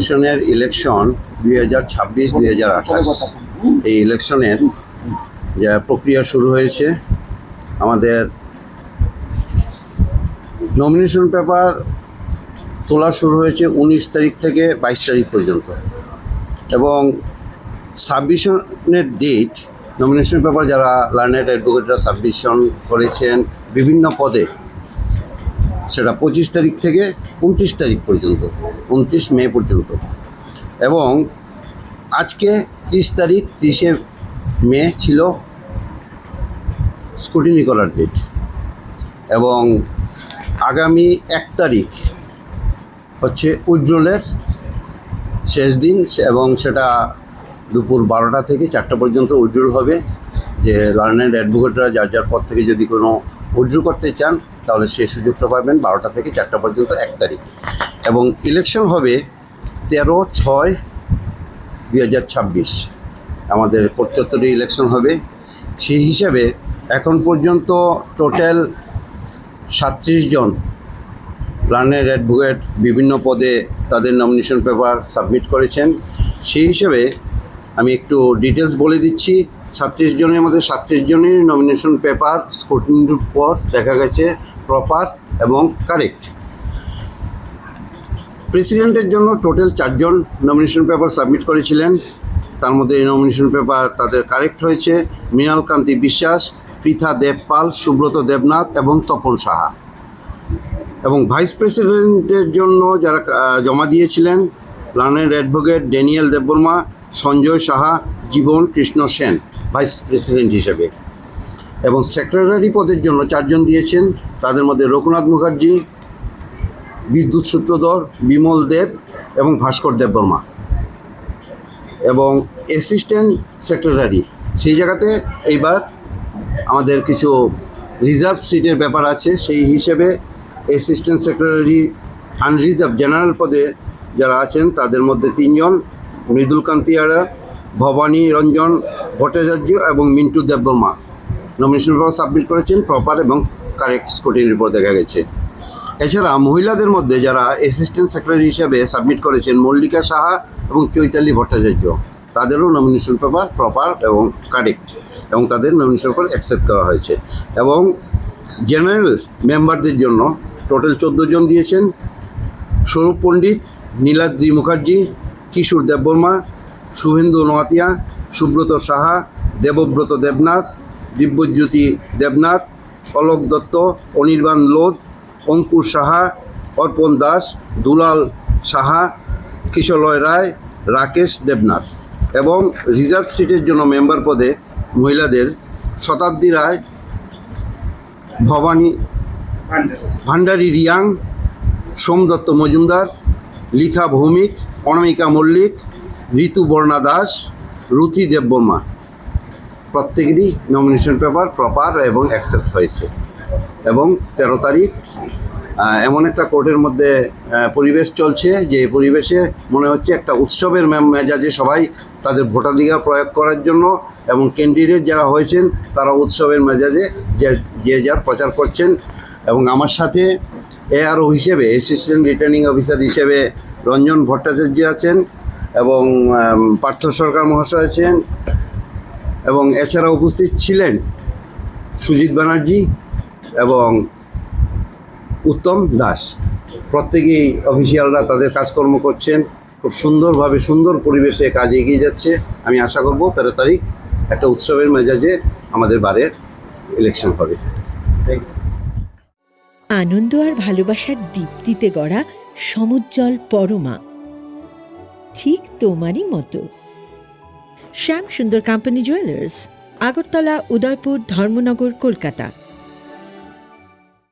কমিশনের ইলেকশন 2026-2028 এই ইলেকশনের যা প্রক্রিয়া শুরু হয়েছে। আমাদের নমিনেশন পেপার তোলা শুরু হয়েছে 19 তারিখ থেকে 22 তারিখ পর্যন্ত, এবং সাবমিশনের ডেট, নমিনেশন পেপার যারা লার্নেড অ্যাডভোকেটরা সাবমিশন করেছেন বিভিন্ন পদে, সেটা 25 তারিখ থেকে 29 তারিখ পর্যন্ত, 29 মে পর্যন্ত। এবং আজকে 30 তারিখ, 30শে মে ছিল স্ক্রুটিনি করার ডেট, এবং আগামী 1 তারিখ হচ্ছে উইথড্রলের শেষ দিন, এবং সেটা দুপুর 12টা থেকে 4টা পর্যন্ত উইথড্রল হবে। যে লার্নেড অ্যাডভোকেটরা যার যার পদ থেকে যদি কোনো উইথড্র করতে চান তাহলে সেই সুযোগটা পাবেন 12টা থেকে 4টা পর্যন্ত 1 তারিখ। এবং ইলেকশন হবে 13/6/2026, আমাদের কোর্ট চত্বরে ইলেকশন হবে। সেই হিসাবে এখন পর্যন্ত টোটাল 37 জন লার্নেড অ্যাডভোকেট বিভিন্ন পদে তাদের নমিনেশন পেপার সাবমিট করেছেন। সেই হিসাবে আমি একটু ডিটেলস বলে দিচ্ছি। 36 জনের মধ্যে 37 জনের নমিনেশন পেপার স্ক্রুটিনির পর দেখা গেছে প্রপার এবং কারেক্ট। প্রেসিডেন্টের জন্য টোটাল 4 জন নমিনেশন পেপার সাবমিট করেছিলেন। তার মধ্যে এই নমিনেশন পেপার তাদের কারেক্ট হয়েছে মৃণাল কান্তি বিশ্বাস, পৃথা দেবপাল, সুব্রত দেবনাথ এবং তপন সাহা। এবং ভাইস প্রেসিডেন্টের জন্য যারা জমা দিয়েছিলেন, learned advocate Daniel Debbarma, Sanjay Saha, Jiban Krishna Sen vice president হিসেবে। এবং সেক্রেটারি পদের জন্য 4 জন দিয়েছেন, তাদের মধ্যে রঘুনাথ মুখার্জি, বিদ্যুৎ সূত্রধর, বিমল দেব এবং ভাস্কর দেববর্মা। এবং অ্যাসিস্ট্যান্ট সেক্রেটারি, সেই জায়গাতে এইবার আমাদের কিছু রিজার্ভ সিটের ব্যাপার আছে। সেই হিসেবে অ্যাসিস্ট্যান্ট সেক্রেটারি আনরিজার্ভ জেনারেল পদে যারা আছেন তাদের মধ্যে 3 জন, মৃদুল কান্তি আরা, ভবানী রঞ্জন ভট্টাচার্য এবং Mintu Debbarma nomination paper submit করেছেন প্রপার এবং কারেক্ট স্ক্রুটিনির উপর দেখা গেছে। এছাড়া মহিলাদের মধ্যে যারা অ্যাসিস্ট্যান্ট সেক্রেটারি হিসেবে সাবমিট করেছেন মল্লিকা সাহা এবং চৈতালি ভট্টাচার্য, তাদেরও নমিনেশন পেপার প্রপার এবং কারেক্ট, এবং তাদের নমিনেশন পেপার অ্যাকসেপ্ট করা হয়েছে। এবং জেনারেল মেম্বারদের জন্য টোটাল 14 জন দিয়েছেন, স্বরূপ পণ্ডিত, নীলাদ্রি মুখার্জি, কিশোর দেববর্মা, শুভেন্দু নোয়াতিয়া, সুব্রত সাহা, দেবব্রত দেবনাথ, দিব্যজ্যোতি দেবনাথ, অলোক দত্ত, অনির্বাণ লোধ, অঙ্কুর সাহা, অর্পণ দাস, দুলাল সাহা, কিশলয় রায়, রাকেশ দেবনাথ। এবং রিজার্ভ সিটের জন্য মেম্বার পদে মহিলাদের শতাব্দী রায়, ভবানী ভান্ডারী রিয়াং, সোমদত্ত মজুমদার, লিখা ভৌমিক, অনামিকা মল্লিক, ঋতু বর্ণা দাস, রুথি দেববর্মা প্রত্যেকেরই নমিনেশন পেপার প্রপার এবং অ্যাকসেপ্ট হয়েছে। এবং 13 তারিখ এমন একটা কোর্টের মধ্যে পরিবেশ চলছে যে পরিবেশে মনে হচ্ছে একটা উৎসবের মেজাজে সবাই তাদের ভোটাধিকার প্রয়োগ করার জন্য, এবং ক্যান্ডিডেট যারা হয়েছেন তারা উৎসবের মেজাজে যে যার প্রচার করছেন। এবং আমার সাথে এআরও হিসেবে, অ্যাসিস্ট্যান্ট রিটার্নিং অফিসার হিসেবে রঞ্জন ভট্টাচার্য আছেন, এবং পার্থ সরকার মহাশয় আছেন, এবং এছাড়া উপস্থিত ছিলেন সুজিত ব্যানার্জি এবং উত্তম দাস। প্রত্যেকেই অফিসিয়ালরা তাদের কাজকর্ম করছেন, খুব সুন্দরভাবে সুন্দর পরিবেশে কাজ এগিয়ে যাচ্ছে। আমি আশা করব 13 তারিখ একটা উৎসবের মেজাজে আমাদের বারের ইলেকশন হবে। আনন্দ আর ভালোবাসার দীপ্তিতে গড়া সমুজ্জ্বল পরমা, ঠিক তোমারই মতো। শ্যাম সুন্দর কোম্পানি জুয়েলার্স, আগরতলা, উদয়পুর, ধর্মনগর, কলকাতা।